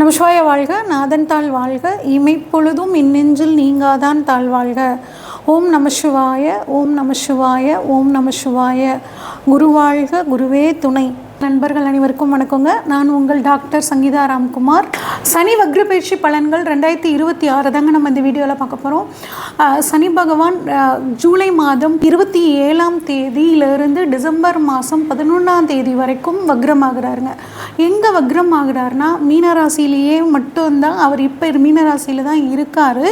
நமசிவாய வாழ்க, நாதன் தாள் வாழ்க, இமைப்பொழுதும் இன்னெஞ்சில் நீங்காதான் தாழ் வாழ்க. ஓம் நமசிவாய, ஓம் நமசிவாய, ஓம் நமசிவாய. குரு வாழ்க, குருவே துணை. நண்பர்கள் அனைவருக்கும் வணக்கங்க. நான் உங்கள் டாக்டர் சங்கீதா ராம்குமார். சனி வக்ர பயிற்சி பலன்கள் 2026 தாங்க நம்ம இந்த வீடியோவில் பார்க்க போகிறோம். சனி பகவான் ஜூலை மாதம் 27ஆம் தேதியிலிருந்து டிசம்பர் மாதம் 11ஆம் தேதி வரைக்கும் வக்ரமாகிறாருங்க. எங்கே வக்ரம் ஆகிறாருன்னா மீனராசிலேயே மட்டும்தான். அவர் இப்போ மீனராசியில் தான் இருக்கார்.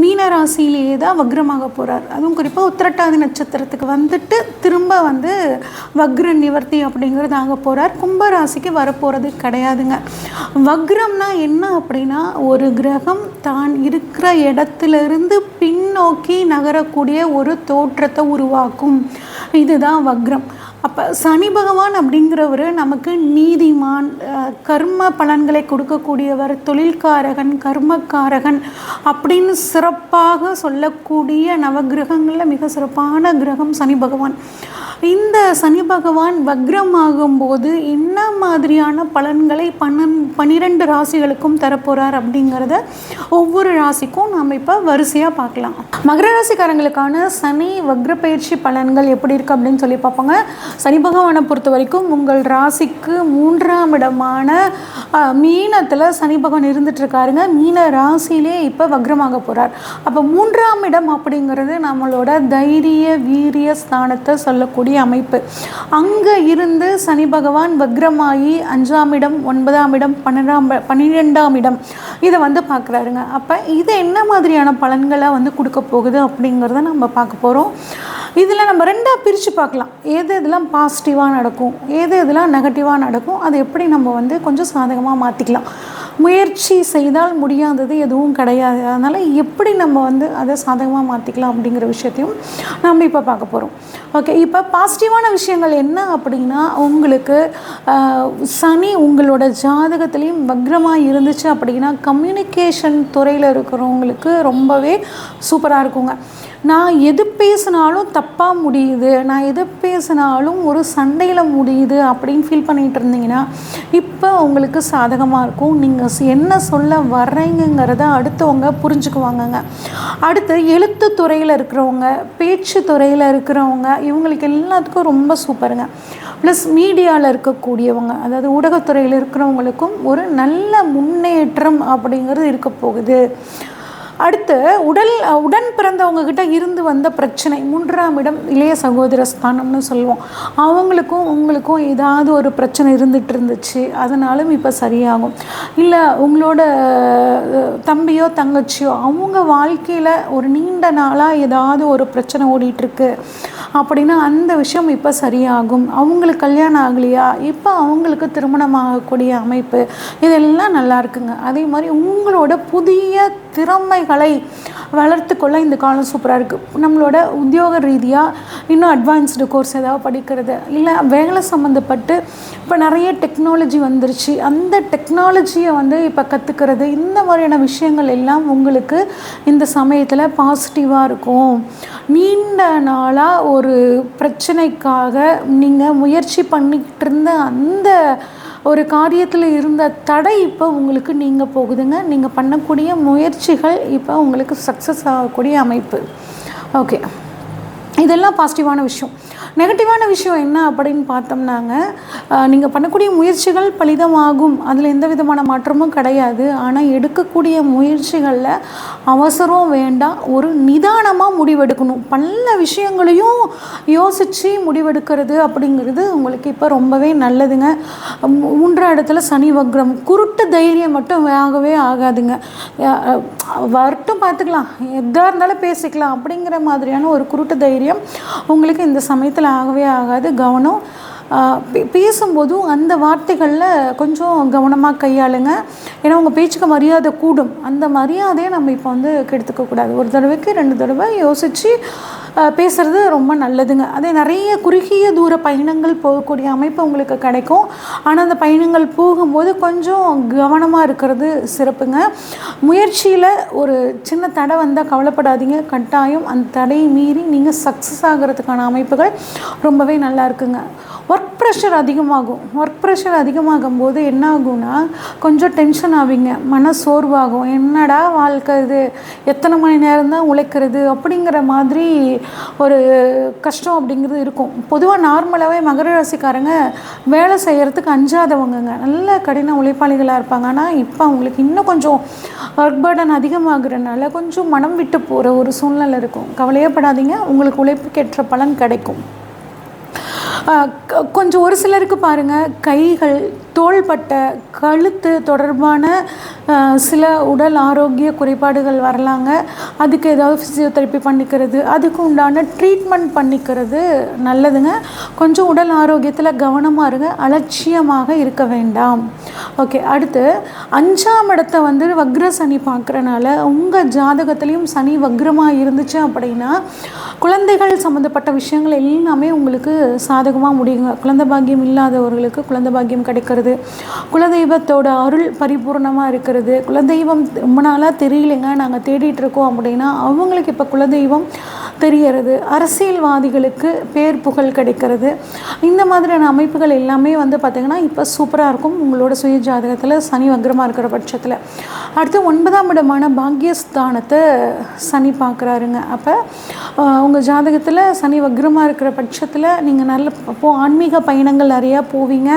மீனராசியிலேயே தான் வக்ரமாக போகிறார். அதுவும் குறிப்பாக உத்திரட்டாதி நட்சத்திரத்துக்கு வந்துட்டு திரும்ப வக்ர நிவர்த்தி அப்படிங்கிறது ஆக போகிறார். கும்பராசிக்கு வரப்போகிறது கிடையாதுங்க. வக்ரம்னா என்ன அப்படின்னா, ஒரு கிரகம் தான் இருக்கிற இடத்திலிருந்து பின்னோக்கி நகரக்கூடிய ஒரு தோற்றத்தை உருவாக்கும். இதுதான் வக்ரம். அப்போ சனி பகவான் அப்படிங்கிறவர் நமக்கு நீதிமான், கர்ம பலன்களை கொடுக்கக்கூடியவர், தொழில்காரகன், கர்மக்காரகன் அப்படின்னு சிறப்பாக சொல்லக்கூடிய நவகிரகங்களில் மிக சிறப்பான கிரகம் சனி பகவான். இந்த சனி பகவான் வக்ரமாகும்போது என்ன மாதிரியான பலன்களை 12 ராசிகளுக்கும் தரப்போகிறார் அப்படிங்கிறத ஒவ்வொரு ராசிக்கும் நாம் இப்போ வரிசையாக பார்க்கலாம். மகர ராசிக்காரங்களுக்கான சனி வக்ர பயிற்சி பலன்கள் எப்படி இருக்குது அப்படின்னு சொல்லி பார்ப்போங்க. சனி பகவானை பொறுத்த வரைக்கும் உங்கள் ராசிக்கு 3ஆம் இடமான மீனத்தில் சனி பகவான் இருந்துகிட்ருக்காருங்க. மீன ராசியிலே இப்போ வக்ரமாக போகிறார். அப்போ 3ஆம் இடம் அப்படிங்கிறது நம்மளோட தைரிய வீரிய ஸ்தானத்தை சொல்லக்கூடிய அமைப்பு. அங்கே இருந்து சனி பகவான் வக்ரமாகி 5ஆம் இடம், 9ஆம் இடம், 12ஆம் இடம் இதை பார்க்குறாருங்க. அப்போ இது என்ன மாதிரியான பலன்களை கொடுக்க போகுது அப்படிங்கிறத நம்ம பார்க்க போகிறோம். இதில் நம்ம 2ஆக பிரித்து பார்க்கலாம். எது இதெல்லாம் பாசிட்டிவாக நடக்கும், எது இதெல்லாம் நெகட்டிவாக நடக்கும், அதை எப்படி நம்ம கொஞ்சம் சாதகமாக மாற்றிக்கலாம். முயற்சி செய்தால் முடியாதது எதுவும் கிடையாது. அதனால் எப்படி நம்ம அதை சாதகமாக மாற்றிக்கலாம் அப்படிங்கிற விஷயத்தையும் நம்ம இப்போ பார்க்க போகிறோம். ஓகே, இப்போ பாசிட்டிவான விஷயங்கள் என்ன அப்படின்னா, உங்களுக்கு சனி உங்களோட ஜாதகத்துலேயும் வக்ரமாக இருந்துச்சு அப்படின்னா கம்யூனிகேஷன் துறையில் இருக்கிறவங்களுக்கு ரொம்பவே சூப்பராக இருக்குங்க. நான் எது பேசினாலும் தப்பாக முடியுது, நான் எது பேசினாலும் ஒரு சண்டையில் முடியுது அப்படின்னு ஃபீல் பண்ணிகிட்டு இருந்தீங்கன்னா இப்போ உங்களுக்கு சாதகமாக இருக்கும். நீங்கள் என்ன சொல்ல வர்றீங்கிறத அடுத்தவங்க புரிஞ்சுக்குவாங்கங்க. அடுத்து எழுத்து துறையில் இருக்கிறவங்க, பேச்சு துறையில் இருக்கிறவங்க, இவங்களுக்கு எல்லாத்துக்கும் ரொம்ப சூப்பருங்க. ப்ளஸ் மீடியாவில் இருக்கக்கூடியவங்க, அதாவது ஊடகத்துறையில் இருக்கிறவங்களுக்கும் ஒரு நல்ல முன்னேற்றம் அப்படிங்கிறது இருக்க போகுது. அடுத்து உடன் பிறந்தவங்கக்கிட்ட இருந்து வந்த பிரச்சனை, 3ஆம் இடம் இளைய சகோதர ஸ்தானம்னு சொல்லுவோம். அவங்களுக்கும் உங்களுக்கும் ஏதாவது ஒரு பிரச்சனை இருந்துகிட்டு அதனாலும் இப்போ சரியாகும். இல்லை உங்களோட தம்பியோ தங்கச்சியோ அவங்க வாழ்க்கையில் ஒரு நீண்ட நாளாக ஏதாவது ஒரு பிரச்சனை ஓடிட்டுருக்கு அப்படின்னா அந்த விஷயம் இப்போ சரியாகும். அவங்களுக்கு கல்யாணம் ஆகலையா, இப்போ அவங்களுக்கு திருமணம் ஆகக்கூடிய அமைப்பு, இதெல்லாம் நல்லா இருக்குங்க. அதே மாதிரி உங்களோட புதிய திறமைகளை வளர்த்துக்கொள்ள இந்த காலம் சூப்பராக இருக்குது. நம்மளோட உத்தியோக ரீதியாக இன்னும் அட்வான்ஸ்டு கோர்ஸ் ஏதாவது படிக்கிறது, இல்லை வேலை சம்மந்தப்பட்டு இப்போ நிறைய டெக்னாலஜி வந்துருச்சு, அந்த டெக்னாலஜியை இப்போ கற்றுக்கிறது, இந்த மாதிரியான விஷயங்கள் எல்லாம் உங்களுக்கு இந்த சமயத்தில் பாசிட்டிவாக இருக்கும். நீண்ட நாளாக ஒரு பிரச்சனைக்காக நீங்கள் முயற்சி பண்ணிக்கிட்டு இருந்த அந்த ஒரு காரியத்தில் இருந்த தடை இப்போ உங்களுக்கு நீங்கள் போகுதுங்க. நீங்கள் பண்ணக்கூடிய முயற்சிகள் இப்போ உங்களுக்கு சக்ஸஸ் ஆகக்கூடிய அமைப்பு. ஓகே, இதெல்லாம் பாசிட்டிவான விஷயம். நெகட்டிவான விஷயம் என்ன அப்படின்னு பார்த்தோம்னாங்க, நீங்கள் பண்ணக்கூடிய முயற்சிகள் பலிதமாகும், அதில் எந்த விதமான மாற்றமும் கிடையாது. ஆனால் எடுக்கக்கூடிய முயற்சிகளில் அவசரம் வேண்டாம், ஒரு நிதானமாக முடிவெடுக்கணும். பல விஷயங்களையும் யோசித்து முடிவெடுக்கிறது அப்படிங்கிறது உங்களுக்கு இப்போ ரொம்பவே நல்லதுங்க. 3ஆம் இடத்துல சனி வக்ரம், குருட்டு தைரியம் மட்டும் ஆகவே ஆகாதுங்க. வரட்டும் பார்த்துக்கலாம், எதாக இருந்தாலும் பேசிக்கலாம் அப்படிங்கிற மாதிரியான ஒரு குருட்டு தைரியம் உங்களுக்கு இந்த சமயத்தில் ஆகவே ஆகாது. கவனம், பேசும்போதும் அந்த வார்த்தைகளில் கொஞ்சம் கவனமாக கையாளுங்க. ஏன்னா உங்கள் பேச்சுக்கு மரியாதை கூடும். அந்த மரியாதையை நம்ம இப்போ கெடுத்துக்கக்கூடாது. ஒரு தடவைக்கு 2 தடவை யோசித்து பேசுகிறது ரொம்ப நல்லதுங்க. அதே நிறைய குறுகிய தூர பயணங்கள் போகக்கூடிய அமைப்பு உங்களுக்கு கிடைக்கும். ஆனால் அந்த பயணங்கள் போகும்போது கொஞ்சம் கவனமாக இருக்கிறது சிறப்புங்க. முயற்சியில் ஒரு சின்ன தடை வந்தால் கவலைப்படாதீங்க. கட்டாயம் அந்த தடையை மீறி நீங்கள் சக்ஸஸ் ஆகிறதுக்கான அமைப்புகள் ரொம்பவே நல்லா இருக்குங்க. ஒர்க் ப்ரெஷர் அதிகமாகும். ஒர்க் ப்ரெஷர் அதிகமாகும் போது என்ன ஆகும்னா கொஞ்சம் டென்ஷன் ஆவீங்க, மன சோர்வாகும். என்னடா வாழ்க்கை இது, எத்தனை மணி நேரம் தான் உழைக்கிறது அப்படிங்கிற மாதிரி ஒரு கஷ்டம் அப்படிங்கிறது இருக்கும். பொதுவாக நார்மலாகவே மகர ராசிக்காரங்க வேலை செய்கிறதுக்கு அஞ்சாதவங்கங்க, நல்ல கடின உழைப்பாளிகளாக இருப்பாங்க. ஆனால் இப்போ அவங்களுக்கு இன்னும் கொஞ்சம் ஒர்க் பர்டன் அதிகமாகிறதுனால கொஞ்சம் மனம் விட்டு போகிற ஒரு சூழ்நிலை இருக்கும். கவலையப்படாதீங்க, உங்களுக்கு உழைப்புக்கேற்ற பலன் கிடைக்கும். கொஞ்சம் ஒரு சிலருக்கு பாருங்கள், கைகள், தோள்பட்டை, கழுத்து தொடர்பான சில உடல் ஆரோக்கிய குறைபாடுகள் வரலாங்க. அதுக்கு ஏதாவது ஃபிசியோதெரப்பி பண்ணிக்கிறது, அதுக்கு உண்டான ட்ரீட்மெண்ட் பண்ணிக்கிறது நல்லதுங்க. கொஞ்சம் உடல் ஆரோக்கியத்தில் கவனமாக இருங்க, அலட்சியமாக இருக்க வேண்டாம். ஓகே, அடுத்து 5ஆம் இடத்தை வக்ர சனி பார்க்குறனால உங்கள் ஜாதகத்துலேயும் சனி வக்ரமாக இருந்துச்சு அப்படின்னா குழந்தைகள் சம்மந்தப்பட்ட விஷயங்கள் எல்லாமே உங்களுக்கு சாதகமாக முடியுங்க. குழந்தை பாக்கியம் இல்லாதவர்களுக்கு குழந்தை பாக்கியம் கிடைக்கிறது, குலதெய்வத்தோட அருள் பரிபூர்ணமாக இருக்கிறது. குலதெய்வம் ரொம்ப நாளாக தெரியலைங்க, நாங்கள் தேடிட்டுருக்கோம் அப்படின்னா அவங்களுக்கு இப்போ குலதெய்வம் தெரியறது. அரசியல்வாதிகளுக்கு பேர் புகழ் கிடைக்கிறது. இந்த மாதிரியான அமைப்புகள் எல்லாமே பார்த்திங்கன்னா இப்போ சூப்பராக இருக்கும் உங்களோட சுய ஜாதகத்தில் சனி வக்ரமாக இருக்கிற பட்சத்தில். அடுத்து 9ஆம் இடமான பாக்யஸ்தானத்தை சனி பார்க்குறாருங்க. அப்போ உங்கள் ஜாதகத்தில் சனி வக்ரமாக இருக்கிற பட்சத்தில் நீங்கள் நல்ல ஆன்மீக பயணங்கள் நிறையா போவீங்க.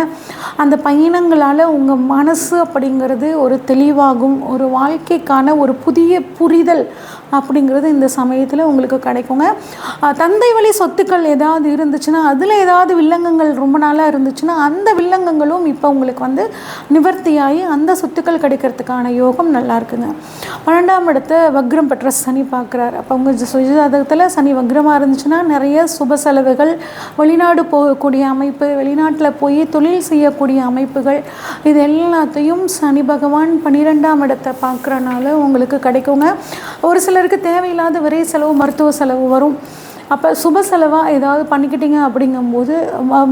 அந்த பயணங்களால் உங்கள் மனசு அப்படிங்கிறது ஒரு தெளிவாகும். ஒரு வாழ்க்கைக்கான ஒரு புதிய புரிதல் அப்படிங்கிறது இந்த சமயத்தில் உங்களுக்கு கிடைக்குங்க. தந்தை வழி சொத்துக்கள் ஏதாவது இருந்துச்சுன்னா, அதில் ஏதாவது வில்லங்கங்கள் ரொம்ப நாளாக இருந்துச்சுன்னா அந்த வில்லங்கங்களும் இப்போ உங்களுக்கு நிவர்த்தியாகி அந்த சொத்துக்கள் கிடைக்கிறதுக்கான யோகம் நல்லா இருக்குங்க. 12ஆம் இடத்தை வக்ரம் பெற்ற சனி பார்க்குறாரு. அப்போ உங்கள் சுயஜாதகத்தில் சனி வக்ரமாக இருந்துச்சுன்னா நிறைய சுப செலவுகள், வெளிநாடு போகக்கூடிய அமைப்பு, வெளிநாட்டில் போய் தொழில் செய்யக்கூடிய அமைப்புகள், இது எல்லாத்தையும் சனி பகவான் 12ஆம் இடத்தை பார்க்குறனால உங்களுக்கு கிடைக்குங்க. ஒரு சிலருக்கு தேவையில்லாத விரை செலவு, மருத்துவ செலவு வரும். அப்போ சுப செலவாக ஏதாவது பண்ணிக்கிட்டீங்க அப்படிங்கும்போது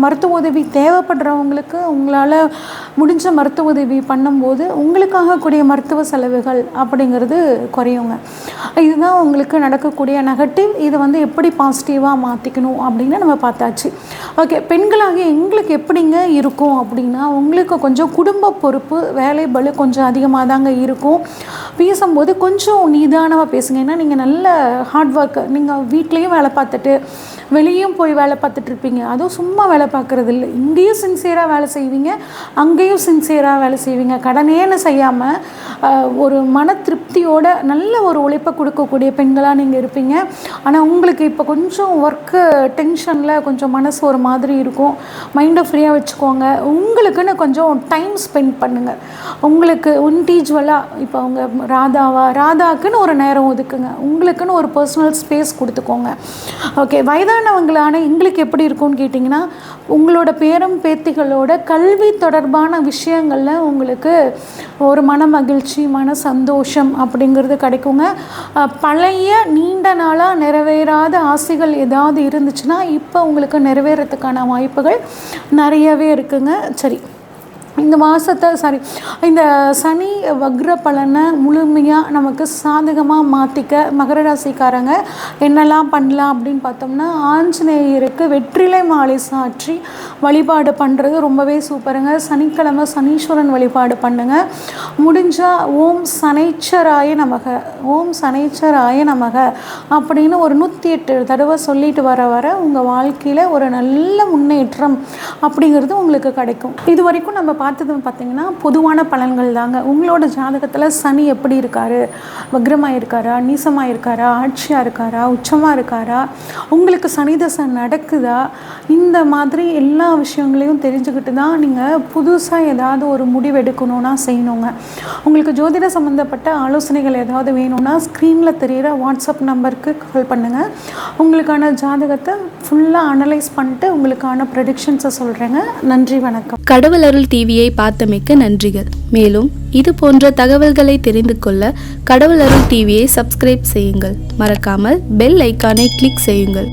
மருத்துவ உதவி தேவைப்படுறவங்களுக்கு உங்களால் முடிஞ்ச மருத்துவ உதவி பண்ணும்போது உங்களுக்காக கூடிய மருத்துவ செலவுகள் அப்படிங்கிறது குறையுங்க. இதுதான் உங்களுக்கு நடக்கக்கூடிய நெகட்டிவ். இது எப்படி பாசிட்டிவாக மாற்றிக்கணும் அப்படின்னு நம்ம பார்த்தாச்சு. ஓகே, பெண்களாக எங்களுக்கு எப்படிங்க இருக்கும் அப்படின்னா உங்களுக்கு கொஞ்சம் குடும்ப பொறுப்பு, வேலை பளு கொஞ்சம் அதிகமாக தாங்க இருக்கும். பேசும்போது கொஞ்சம் நிதானமாக பேசுங்க. ஏன்னா நீங்கள் நல்ல ஹார்ட் ஒர்க், நீங்கள் வீட்லேயும் வேலை பார்த்துட்டு வெளியும் போய் வேலை பார்த்துட்டு இருப்பீங்க. அதுவும் சும்மா வேலை பார்க்குறது இல்லை, இங்கேயும் சின்சியராக வேலை செய்வீங்க, அங்கேயும் சின்சியராக வேலை செய்வீங்க. கடனேன்னு செய்யாமல் ஒரு மன திருப்தியோட நல்ல ஒரு உழைப்பை கொடுக்கக்கூடிய பெண்களாக நீங்கள் இருப்பீங்க. ஆனால் உங்களுக்கு இப்போ கொஞ்சம் ஒர்க்கு டென்ஷனில் கொஞ்சம் மனசு ஒரு மாதிரி இருக்கும். மைண்டை ஃப்ரீயாக வச்சுக்கோங்க. உங்களுக்குன்னு கொஞ்சம் டைம் ஸ்பெண்ட் பண்ணுங்கள். உங்களுக்கு இண்டிவிஜுவலாக இப்போ அவங்க ராதாக்குன்னு ஒரு நேரம் ஒதுக்குங்க. உங்களுக்குன்னு ஒரு பர்சனல் ஸ்பேஸ் கொடுத்துக்கோங்க. ஓகே, வயதானவங்களான எங்களுக்கு எப்படி இருக்கும்னு கேட்டிங்கன்னா உங்களோட பேரம் பேத்திகளோட கல்வி தொடர்பான விஷயங்களில் உங்களுக்கு ஒரு மன மகிழ்ச்சி, மன சந்தோஷம் அப்படிங்கிறது கிடைக்குங்க. பழைய நீண்ட நாளாக நிறைவேறாத ஆசைகள் ஏதாவது இருந்துச்சுன்னா இப்போ உங்களுக்கு நிறைவேறத்துக்கான வாய்ப்புகள் நிறையவே இருக்குங்க. சரி, இந்த சனி வக்ர பலனை முழுமையாக நமக்கு சாதகமாக மாற்றிக்க மகர ராசிக்காரங்க என்னெல்லாம் பண்ணலாம் அப்படின்னு பார்த்தோம்னா, ஆஞ்சநேயருக்கு வெற்றிலை மாலை சாற்றி வழிபாடு பண்ணுறது ரொம்பவே சூப்பருங்க. சனிக்கிழமை சனீஸ்வரன் வழிபாடு பண்ணுங்கள். முடிஞ்சால் ஓம் சனைச்சராய நமக, ஓம் சனைச்சராய நமக அப்படின்னு ஒரு 108 தடவை சொல்லிட்டு வர உங்கள் வாழ்க்கையில் ஒரு நல்ல முன்னேற்றம் அப்படிங்கிறது உங்களுக்கு கிடைக்கும். இது வரைக்கும் நம்ம பார்த்தது பார்த்திங்கன்னா பொதுவான பலன்கள் தாங்க. உங்களோட ஜாதகத்தில் சனி எப்படி இருக்காரு, வக்ரமாக இருக்காரா, நீசமாக இருக்காரா, ஆட்சியாக இருக்காரா, உச்சமாக இருக்காரா, உங்களுக்கு சனி தசை நடக்குதா, இந்த மாதிரி எல்லா விஷயங்களையும் தெரிஞ்சுக்கிட்டு தான் நீங்கள் புதுசாக ஏதாவது ஒரு முடிவு எடுக்கணும்னா செய்யணுங்க. உங்களுக்கு ஜோதிட சம்மந்தப்பட்ட ஆலோசனைகள் ஏதாவது வேணும்னா ஸ்க்ரீனில் தெரிகிற வாட்ஸ்அப் நம்பருக்கு கால் பண்ணுங்கள். உங்களுக்கான ஜாதகத்தை ஃபுல்லாக அனலைஸ் பண்ணிட்டு உங்களுக்கான ப்ரெடிக்ஷன்ஸை சொல்கிறேங்க. நன்றி, வணக்கம். கடவுள் அருள் டிவியை பார்த்தமைக்கு நன்றிகள். மேலும் இது போன்ற தகவல்களை தெரிந்து கொள்ள கடவுள் அருள் டிவியை சப்ஸ்கிரைப் செய்யுங்கள். மறக்காமல் பெல் ஐக்கானை கிளிக் செய்யுங்கள்.